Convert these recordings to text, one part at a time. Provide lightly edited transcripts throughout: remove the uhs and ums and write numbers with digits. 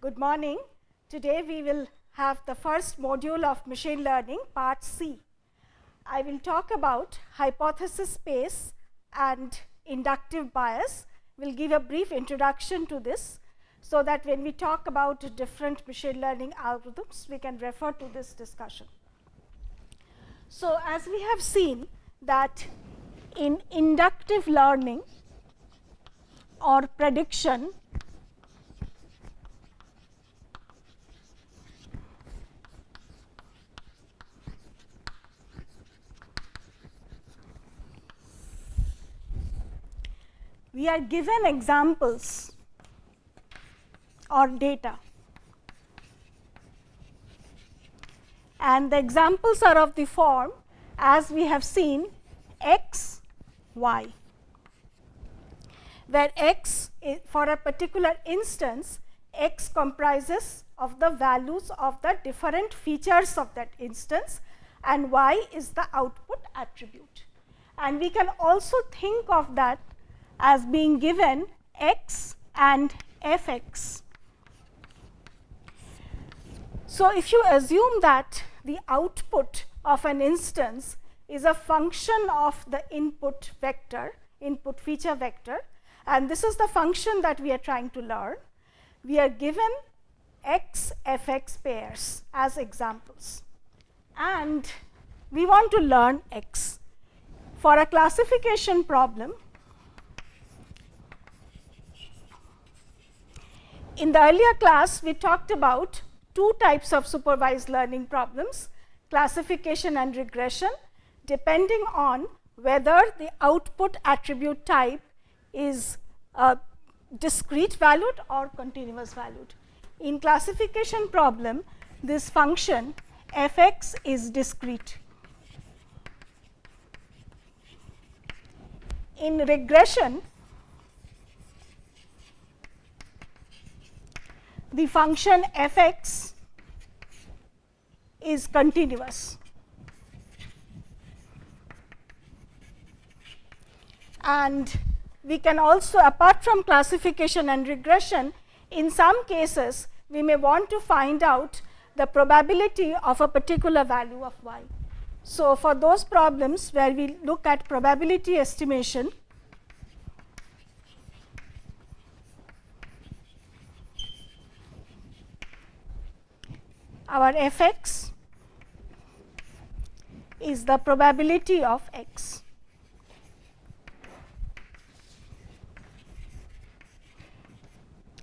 Good morning. Today we will have the first module of machine learning, part C. I will talk about hypothesis space and inductive bias. We will give a brief introduction to this, so that when we talk about different machine learning algorithms, we can refer to this discussion. So, as we have seen that in inductive learning or prediction, we are given examples or data, and the examples are of the form as we have seen x, y, where x for a particular instance, x comprises of the values of the different features of that instance, and y is the output attribute. And we can also think of that as being given x and fx. So, if you assume that the output of an instance is a function of the input vector, input feature vector, and this is the function that we are trying to learn, we are given x fx pairs as examples, and we want to learn x. For a classification problem, in the earlier class we talked about two types of supervised learning problems, classification and regression, depending on whether the output attribute type is discrete valued or continuous valued. In classification problem, this function fx is discrete. In regression, the function fx is continuous, and we can also, apart from classification and regression, in some cases we may want to find out the probability of a particular value of y. So, for those problems where we look at probability estimation, our fx is the probability of x.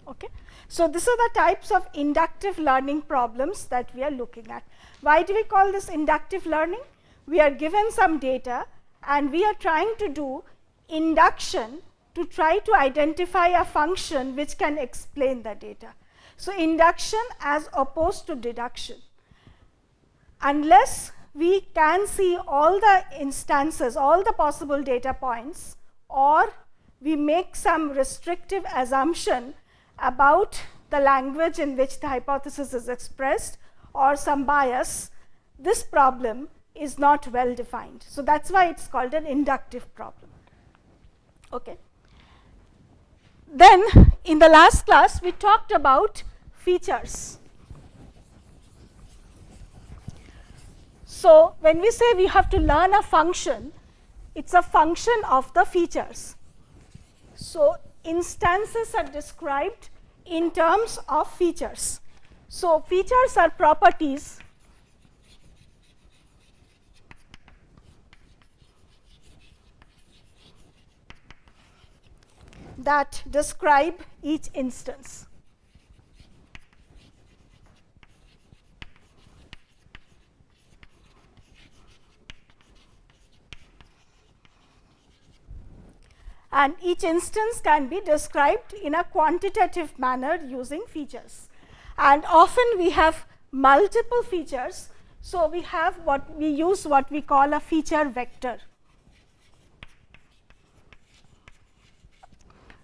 Okay. So, these are the types of inductive learning problems that we are looking at. Why do we call this inductive learning? We are given some data and we are trying to do induction to try to identify a function which can explain the data. So, induction as opposed to deduction. Unless we can see all the instances, all the possible data points, or we make some restrictive assumption about the language in which the hypothesis is expressed, or some bias, this problem is not well defined. So, that is why it is called an inductive problem. Okay. Then in the last class we talked about features. So, when we say we have to learn a function, it is a function of the features. So, instances are described in terms of features. So, features are properties that describe each instance. And each instance can be described in a quantitative manner using features. And often we have multiple features. So, we have we use what we call a feature vector.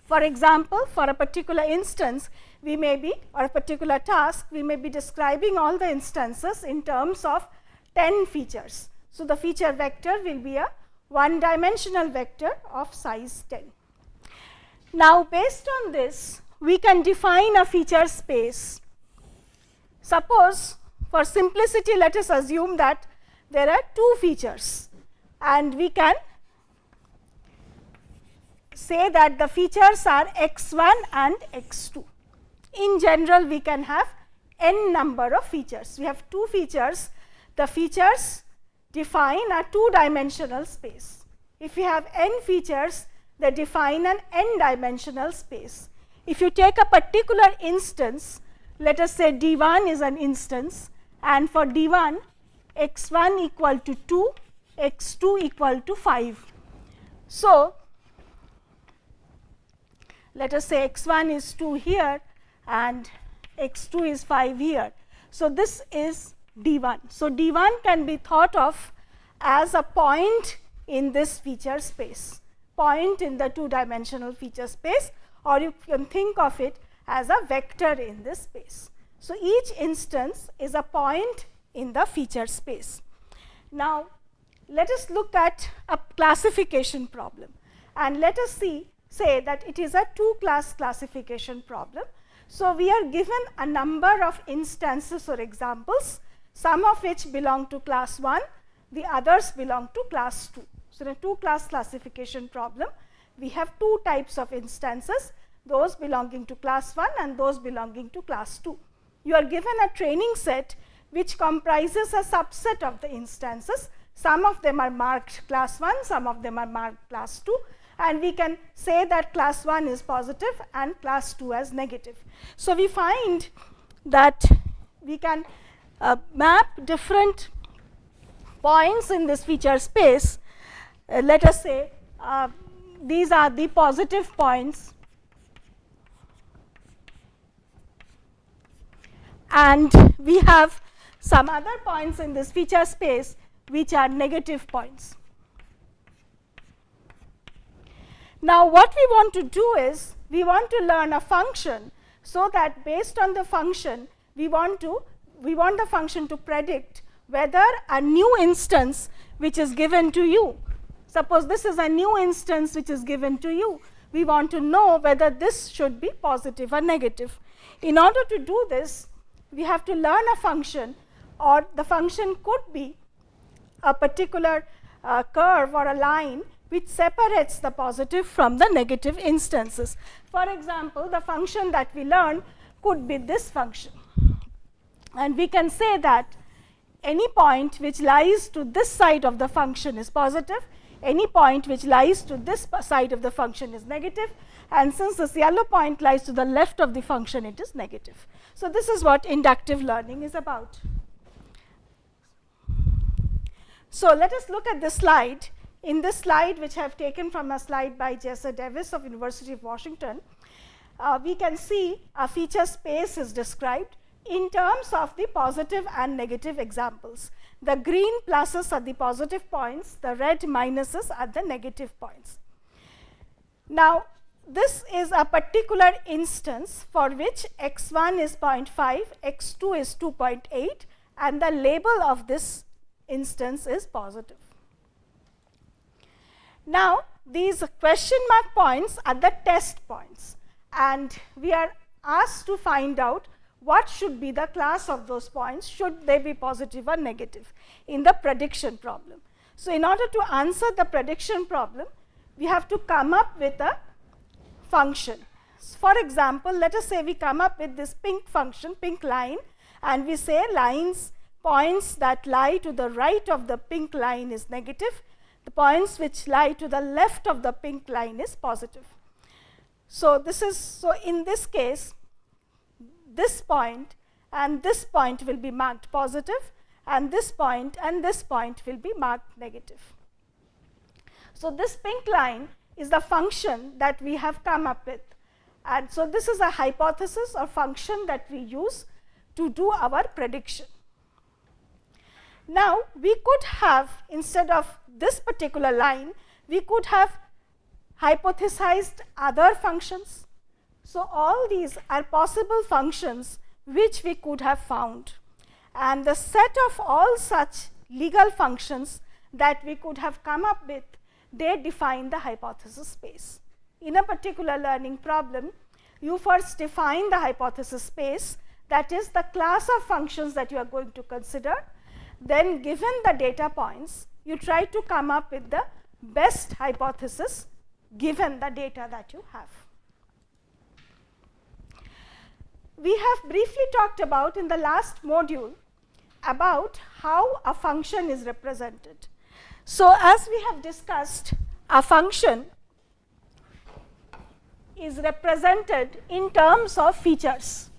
For example, for a particular instance, we may be, or a particular task, we may be describing all the instances in terms of 10 features. So, the feature vector will be a one dimensional vector of size 10. Now, based on this, we can define a feature space Suppose for simplicity let us assume that there are two features, and we can say that the features are x1 and x2. In general, we can have n number of features. We have two features. The features define a two-dimensional space. If we have n features, they define an n-dimensional space. If you take a particular instance, let us say D1 is an instance, and for D1, x1 equal to 2, x2 equal to 5. So, let us say x1 is 2 here and x2 is 5 here. So, this is D1. So, D1 can be thought of as a point in this feature space, point in the two-dimensional feature space, or you can think of it as a vector in this space. So, each instance is a point in the feature space. Now, let us look at a classification problem, and let us say that it is a two-class classification problem. So, we are given a number of instances or examples, some of which belong to class 1, the others belong to class 2. So, in a two-class classification problem, we have two types of instances, those belonging to class 1 and those belonging to class 2. You are given a training set which comprises a subset of the instances. Some of them are marked class 1, some of them are marked class 2, and we can say that class 1 is positive and class 2 as negative. So, we find that we can map different points in this feature space. Let us say these are the positive points, and we have some other points in this feature space which are negative points. Now, what we want to do is we want to learn a function, so that based on the function we want the function to predict whether a new instance which is given to you, suppose this is a new instance which is given to you, we want to know whether this should be positive or negative. In order to do this, we have to learn a function, or the function could be a particular curve or a line which separates the positive from the negative instances. For example, the function that we learn could be this function, and we can say that any point which lies to this side of the function is positive, any point which lies to this side of the function is negative, and since this yellow point lies to the left of the function, it is negative. So, this is what inductive learning is about. So, let us look at this slide. In this slide, which I have taken from a slide by Jesse Davis of University of Washington, we can see a feature space is described in terms of the positive and negative examples. The green pluses are the positive points, the red minuses are the negative points. Now, this is a particular instance for which x1 is 0.5, x2 is 2.8, and the label of this instance is positive. Now, these question mark points are the test points, and we are asked to find out what should be the class of those points, should they be positive or negative in the prediction problem. So, in order to answer the prediction problem, we have to come up with a function. For example, let us say we come up with this pink function, pink line, and we say points that lie to the right of the pink line is negative, the points which lie to the left of the pink line is positive. So, in this case, this point and this point will be marked positive, and this point will be marked negative. So, this pink line is the function that we have come up with, and so this is a hypothesis or function that we use to do our prediction. Now, we could have, instead of this particular line, we could have hypothesized other functions. So, all these are possible functions which we could have found, and the set of all such legal functions that we could have come up with, they define the hypothesis space. In a particular learning problem, you first define the hypothesis space, that is the class of functions that you are going to consider. Then given the data points, you try to come up with the best hypothesis given the data that you have. We have briefly talked about in the last module about how a function is represented. So, as we have discussed, a function is represented in terms of features.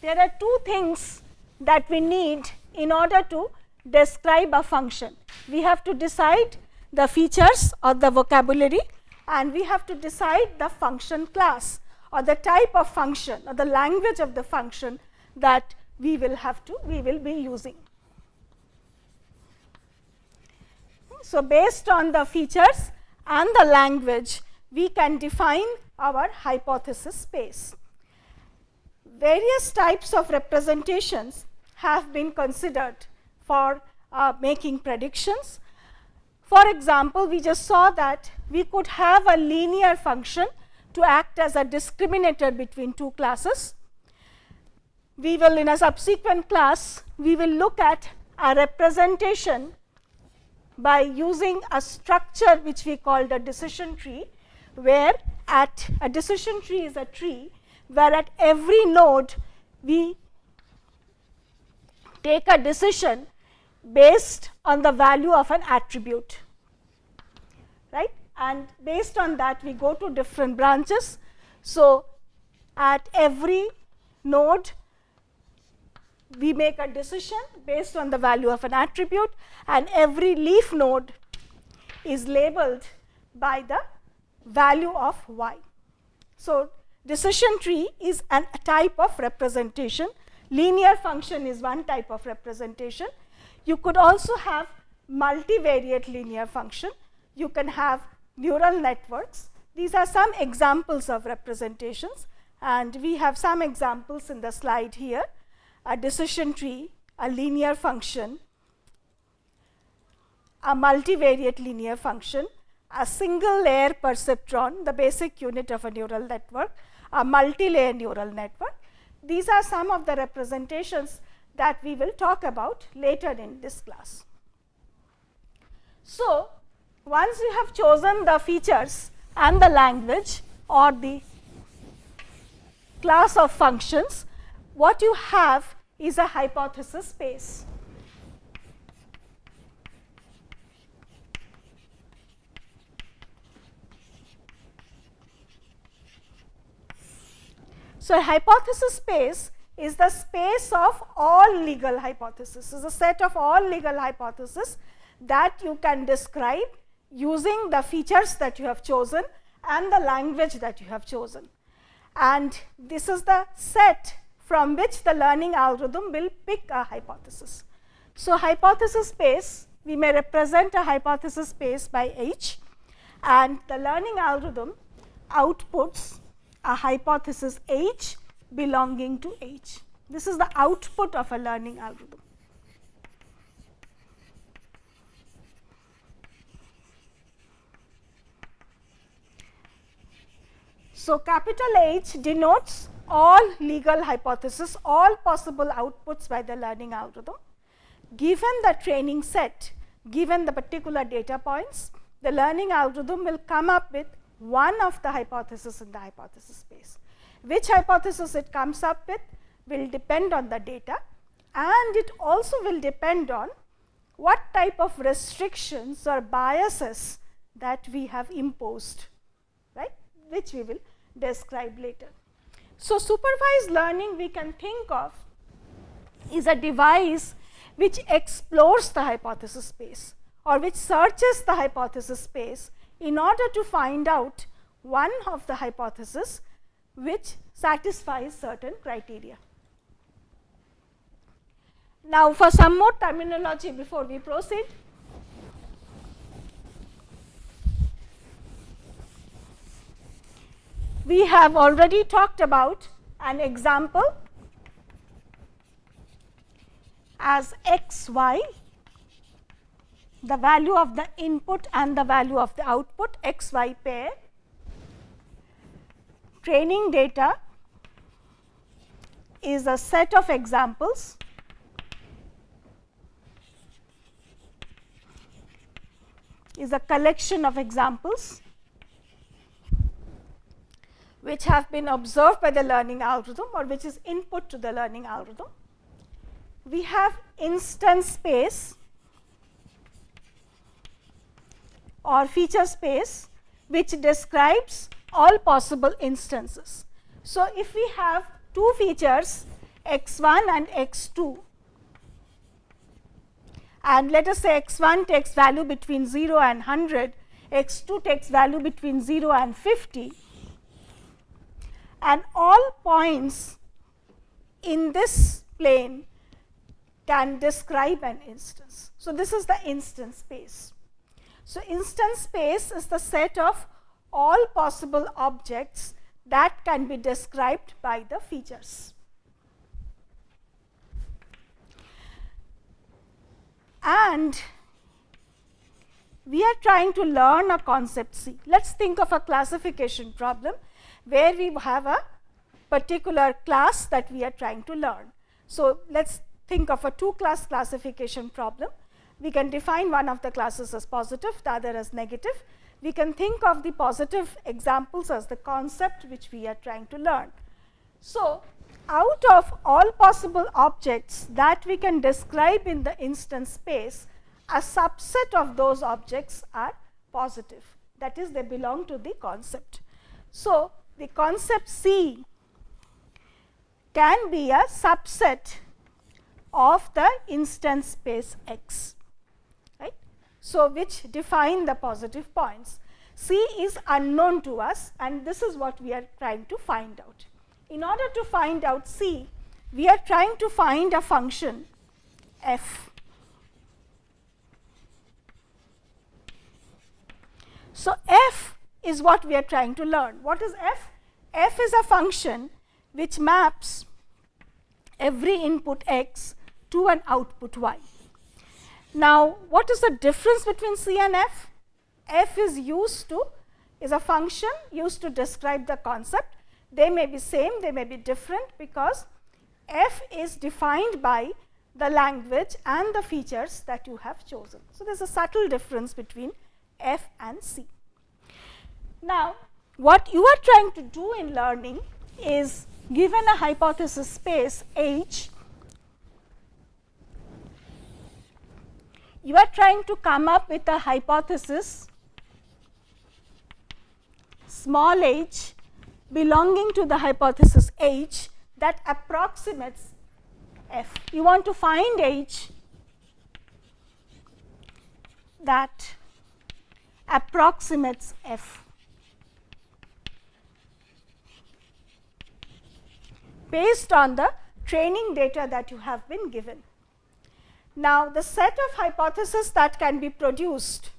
There are two things that we need in order to describe a function. We have to decide the features or the vocabulary, and we have to decide the function class or the type of function or the language of the function that we will be using. So, based on the features and the language, we can define our hypothesis space. Various types of representations have been considered for making predictions. For example, we just saw that we could have a linear function to act as a discriminator between two classes. We will, in a subsequent class, we will look at a representation by using a structure which we called a decision tree, where at a decision tree is a tree where at every node we take a decision based on the value of an attribute, right? And based on that we go to different branches. So, at every node we make a decision based on the value of an attribute, and every leaf node is labeled by the value of y. So, decision tree is a type of representation. Linear function is one type of representation. You could also have multivariate linear function. You can have neural networks. These are some examples of representations, and we have some examples in the slide here. A decision tree, a linear function, a multivariate linear function, a single layer perceptron, the basic unit of a neural network, a multi-layer neural network. These are some of the representations that we will talk about later in this class. So, once you have chosen the features and the language or the class of functions, what you have is a hypothesis space. So, a hypothesis space is the space of all legal hypotheses, is a set of all legal hypotheses that you can describe using the features that you have chosen and the language that you have chosen. And this is the set from which the learning algorithm will pick a hypothesis. So, hypothesis space, we may represent a hypothesis space by H, and the learning algorithm outputs a hypothesis H belonging to H. This is the output of a learning algorithm. So, capital H denotes all legal hypotheses, all possible outputs by the learning algorithm. Given the training set, given the particular data points, the learning algorithm will come up with one of the hypotheses in the hypothesis space. Which hypothesis it comes up with will depend on the data, and it also will depend on what type of restrictions or biases that we have imposed, right, which we will describe later. So, supervised learning we can think of is a device which explores the hypothesis space or which searches the hypothesis space in order to find out one of the hypotheses which satisfies certain criteria. Now, for some more terminology before we proceed, we have already talked about an example as x, y, the value of the input and the value of the output, x y pair. Training data is a set of examples is a collection of examples which have been observed by the learning algorithm or which is input to the learning algorithm. We have instance space or feature space which describes all possible instances. So, if we have two features x1 and x2, and let us say x1 takes value between 0 and 100, x2 takes value between 0 and 50, and all points in this plane can describe an instance. So, this is the instance space. So, instance space is the set of all possible objects that can be described by the features. And we are trying to learn a concept C. Let us think of a classification problem where we have a particular class that we are trying to learn. So, let us think of a two-class classification problem. We can define one of the classes as positive, the other as negative. We can think of the positive examples as the concept which we are trying to learn. So, out of all possible objects that we can describe in the instance space, a subset of those objects are positive, that is, they belong to the concept. So, the concept C can be a subset of the instance space X, right. So, which define the positive points. C is unknown to us, and this is what we are trying to find out. In order to find out C, we are trying to find a function f. So, f is what we are trying to learn. What is f? F is a function which maps every input x to an output y. Now, what is the difference between C and f? F is a function used to describe the concept. They may be same, they may be different, because f is defined by the language and the features that you have chosen. So, there is a subtle difference between f and C. Now, what you are trying to do in learning is, given a hypothesis space H, you are trying to come up with a hypothesis small h belonging to the hypothesis H that approximates f. You want to find H that approximates f based on the training data that you have been given. Now, the set of hypotheses that can be produced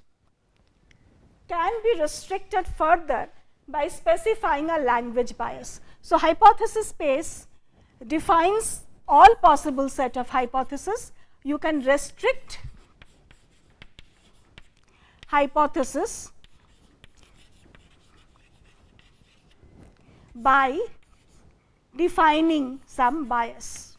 can be restricted further by specifying a language bias. So, hypothesis space defines all possible set of hypotheses. You can restrict hypothesis by defining some bias.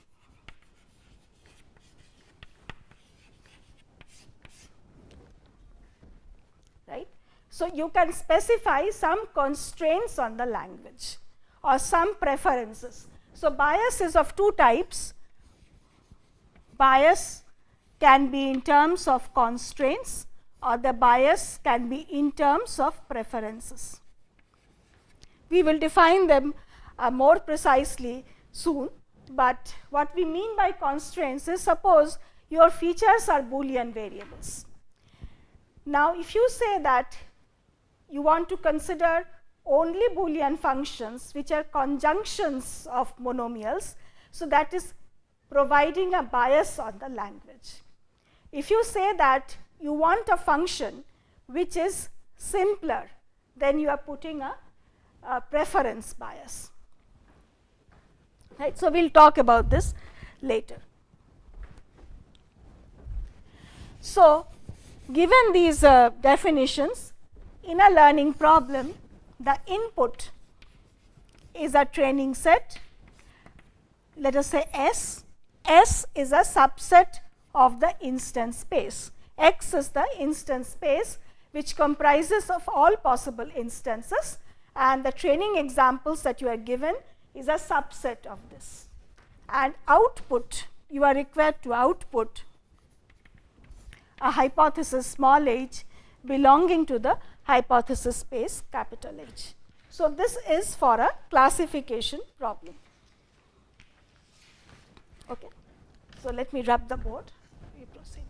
Right? So, you can specify some constraints on the language or some preferences. So, bias is of two types. Bias can be in terms of constraints, or the bias can be in terms of preferences. We will define them more precisely soon, but what we mean by constraints is, suppose your features are Boolean variables. Now, if you say that you want to consider only Boolean functions which are conjunctions of monomials, so that is providing a bias on the language. If you say that you want a function which is simpler, then you are putting a preference bias. Right. So, we will talk about this later. So, given these definitions, in a learning problem, the input is a training set, let us say S. S is a subset of the instance space. X is the instance space which comprises of all possible instances, and the training examples that you are given is a subset of this. And output, you are required to output a hypothesis small h belonging to the hypothesis space capital H. So, this is for a classification problem. Okay. So, let me rub the board. We proceed.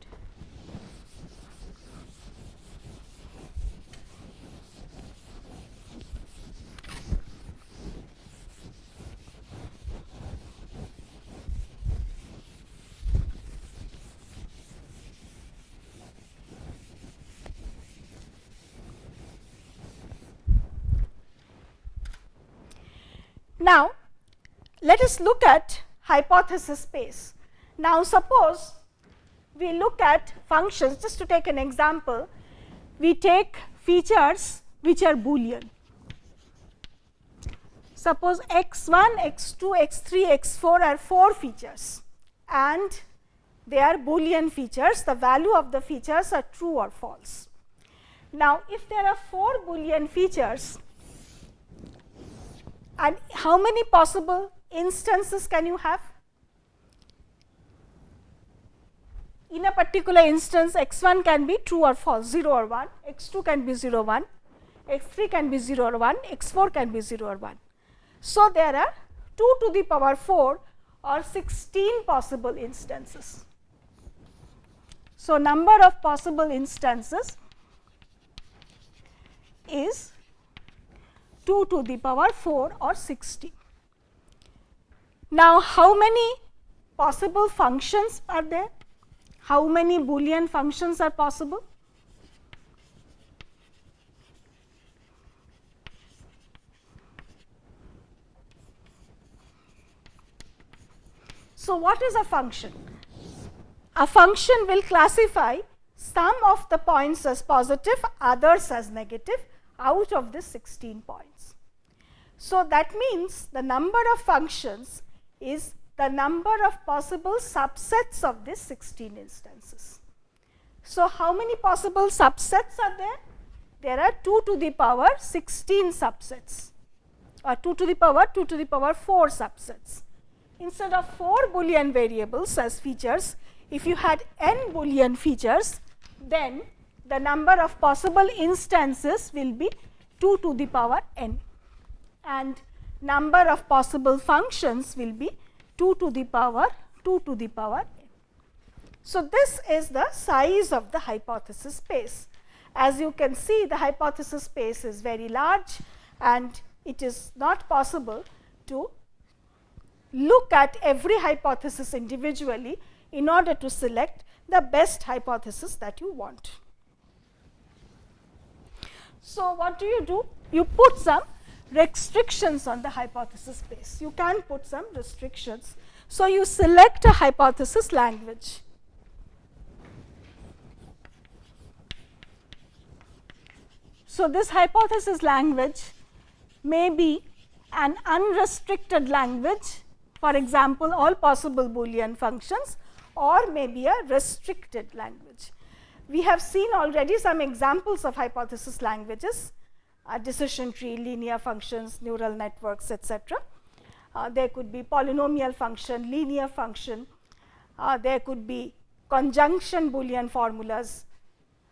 Now, let us look at hypothesis space. Now, suppose we look at functions, just to take an example, we take features which are Boolean. Suppose x1, x2, x3, x4 are 4 features and they are Boolean features. The value of the features are true or false. Now, if there are 4 Boolean features, and how many possible instances can you have? In a particular instance, x1 can be true or false, 0 or 1, x2 can be 0 or 1, x3 can be 0 or 1, x4 can be 0 or 1. So, there are 2 to the power 4 or 16 possible instances. So, number of possible instances is 2 to the power 4 or 60. Now, how many possible functions are there? How many Boolean functions are possible? So, what is a function? A function will classify some of the points as positive, others as negative out of this 16 points. So, that means the number of functions is the number of possible subsets of these 16 instances. So, how many possible subsets are there? There are 2 to the power 16 subsets, or 2 to the power 4 subsets. Instead of 4 Boolean variables as features, if you had n Boolean features, then the number of possible instances will be 2 to the power n, and number of possible functions will be 2 to the power n. So, this is the size of the hypothesis space. As you can see, the hypothesis space is very large and it is not possible to look at every hypothesis individually in order to select the best hypothesis that you want. So, what do? You put some restrictions on the hypothesis space. You can put some restrictions. So, you select a hypothesis language. So, this hypothesis language may be an unrestricted language, for example, all possible Boolean functions, or may be a restricted language. We have seen already some examples of hypothesis languages, decision tree, linear functions, neural networks, etc. There could be polynomial function, linear function, there could be conjunction Boolean formulas,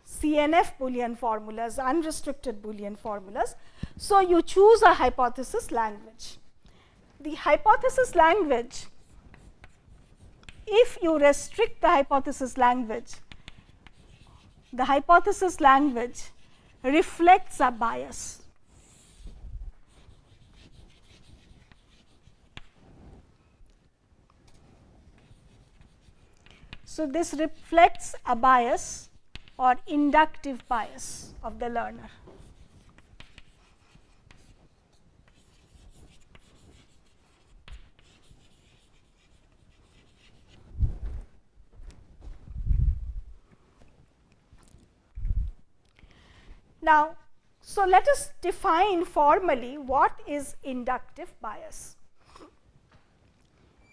CNF Boolean formulas, unrestricted Boolean formulas. So, you choose a hypothesis language. The hypothesis language, if you restrict the hypothesis language reflects a bias. So, this reflects a bias or inductive bias of the learner. Now, so let us define formally what is inductive bias.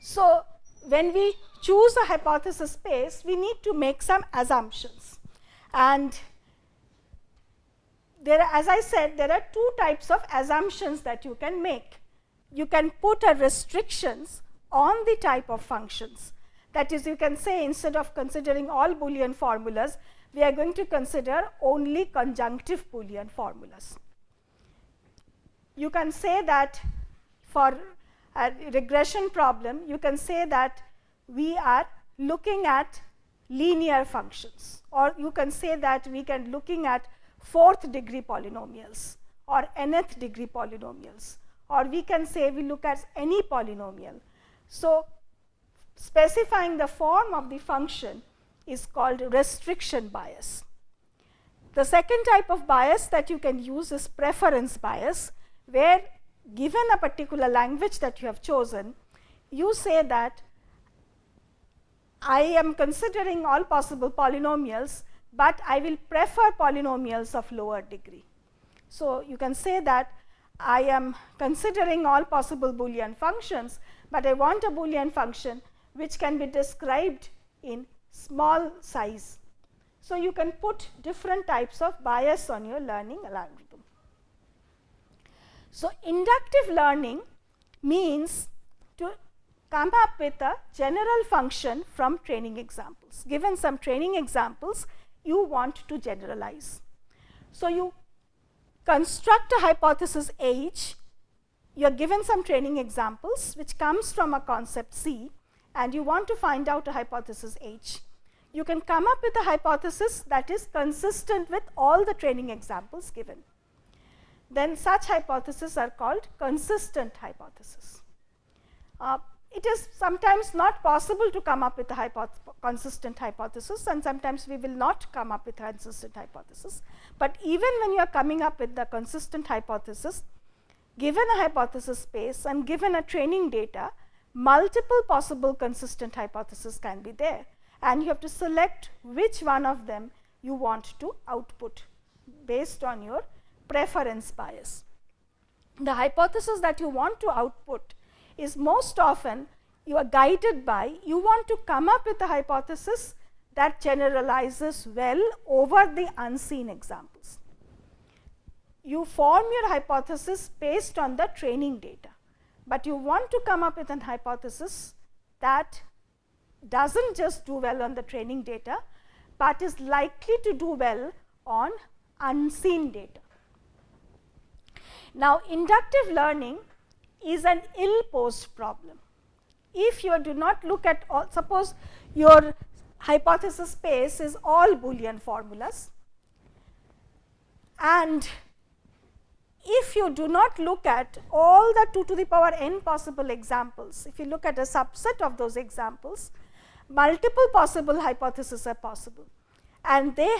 So, when we choose a hypothesis space, we need to make some assumptions. And there, as I said, there are two types of assumptions that you can make. You can put a restrictions on the type of functions. That is, you can say, instead of considering all Boolean formulas, we are going to consider only conjunctive Boolean formulas. You can say that for a regression problem, you can say that we are looking at linear functions, or you can say that we can looking at 4th degree polynomials or nth degree polynomials, or we can say we look at any polynomial. So, specifying the form of the function is called restriction bias. The second type of bias that you can use is preference bias, where given a particular language that you have chosen, you say that I am considering all possible polynomials, but I will prefer polynomials of lower degree. So, you can say that I am considering all possible Boolean functions, but I want a Boolean function which can be described in small size. So, you can put different types of bias on your learning algorithm. So, inductive learning means to come up with a general function from training examples. Given some training examples, you want to generalize. So, you construct a hypothesis H, you are given some training examples which comes from a concept C, and you want to find out a hypothesis H. You can come up with a hypothesis that is consistent with all the training examples given. Then such hypotheses are called consistent hypothesis. It is sometimes not possible to come up with a consistent hypothesis, and sometimes we will not come up with a consistent hypothesis. But even when you are coming up with the consistent hypothesis, given a hypothesis space and given a training data, multiple possible consistent hypotheses can be there, and you have to select which one of them you want to output based on your preference bias. The hypothesis that you want to output is most often you are guided by, you want to come up with a hypothesis that generalizes well over the unseen examples. You form your hypothesis based on the training data, but you want to come up with an hypothesis that doesn't just do well on the training data, but is likely to do well on unseen data. Now, inductive learning is an ill-posed problem. If you do not look at all, suppose your hypothesis space is all Boolean formulas, and if you do not look at all the 2 to the power n possible examples, if you look at a subset of those examples, multiple possible hypotheses are possible, and they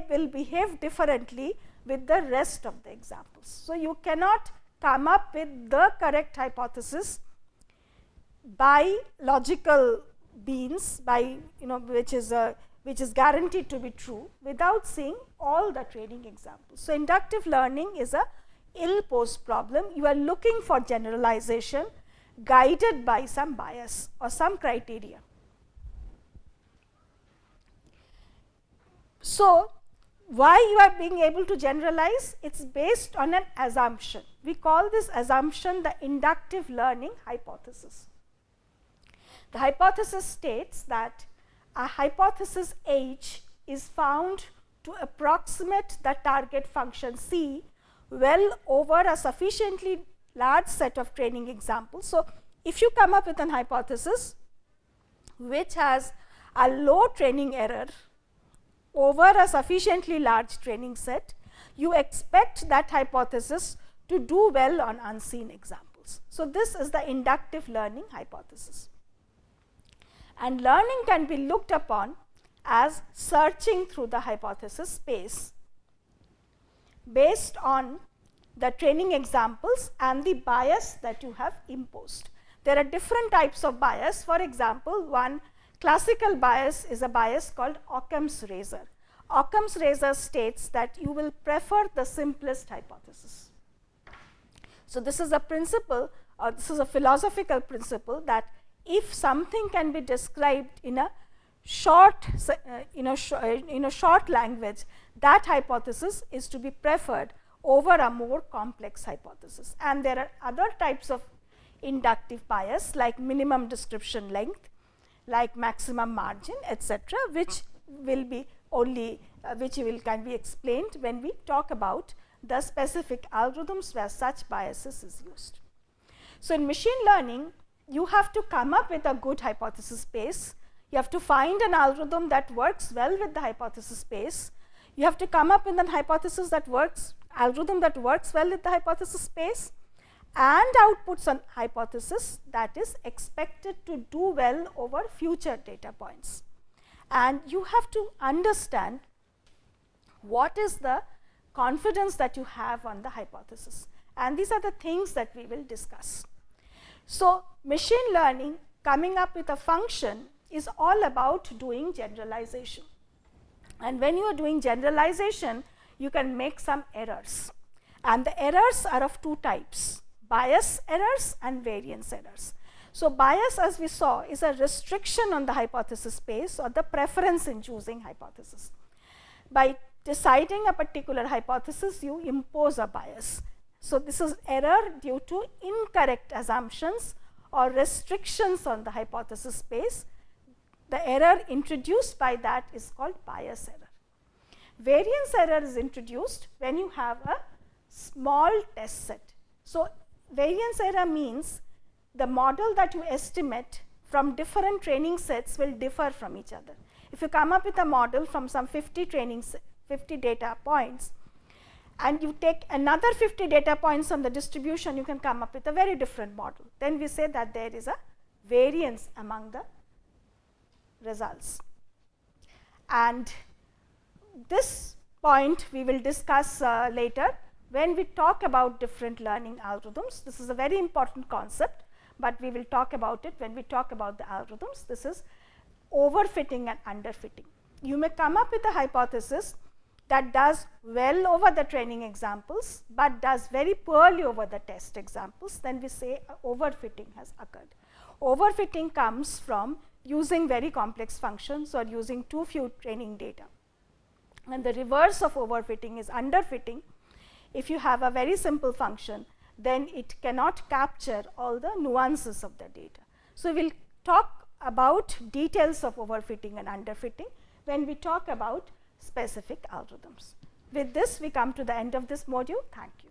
will behave differently with the rest of the examples. So, you cannot come up with the correct hypothesis by logical means, by which is guaranteed to be true, without seeing all the training examples. So, inductive learning is a ill-posed problem. You are looking for generalization guided by some bias or some criteria. So, why you are being able to generalize? It is based on an assumption. We call this assumption the inductive learning hypothesis. The hypothesis states that a hypothesis H is found to approximate the target function C well over a sufficiently large set of training examples. So, if you come up with an hypothesis which has a low training error over a sufficiently large training set, you expect that hypothesis to do well on unseen examples. So, this is the inductive learning hypothesis. And learning can be looked upon as searching through the hypothesis space based on the training examples and the bias that you have imposed. There are different types of bias. For example, one classical bias is a bias called Occam's razor. Occam's razor states that you will prefer the simplest hypothesis. So, this is a principle, or this is a philosophical principle, that if something can be described in a short, short language, that hypothesis is to be preferred over a more complex hypothesis. And there are other types of inductive bias, like minimum description length, like maximum margin, etc., which will be only can be explained when we talk about the specific algorithms where such biases is used. So, in machine learning, you have to come up with a good hypothesis space. You have to find an algorithm that works well with the hypothesis space. You have to come up with an hypothesis that algorithm that works well with the hypothesis space, and outputs an hypothesis that is expected to do well over future data points. And you have to understand what is the confidence that you have on the hypothesis. And these are the things that we will discuss. So, machine learning, coming up with a function, is all about doing generalization. And when you are doing generalization, you can make some errors. And the errors are of two types: bias errors and variance errors. So, bias, as we saw, is a restriction on the hypothesis space or the preference in choosing hypothesis. By deciding a particular hypothesis, you impose a bias. So, this is error due to incorrect assumptions or restrictions on the hypothesis space. The error introduced by that is called bias error. Variance error is introduced when you have a small test set. So, variance error means the model that you estimate from different training sets will differ from each other. If you come up with a model from some 50 data points, and you take another 50 data points from the distribution, you can come up with a very different model. Then we say that there is a variance among the results. And this point we will discuss later when we talk about different learning algorithms. This is a very important concept, but we will talk about it when we talk about the algorithms. This is overfitting and underfitting. You may come up with a hypothesis that does well over the training examples, but does very poorly over the test examples. Then we say overfitting has occurred. Overfitting comes from using very complex functions or using too few training data. And the reverse of overfitting is underfitting. If you have a very simple function, then it cannot capture all the nuances of the data. So, we will talk about details of overfitting and underfitting when we talk about specific algorithms. With this, we come to the end of this module. Thank you.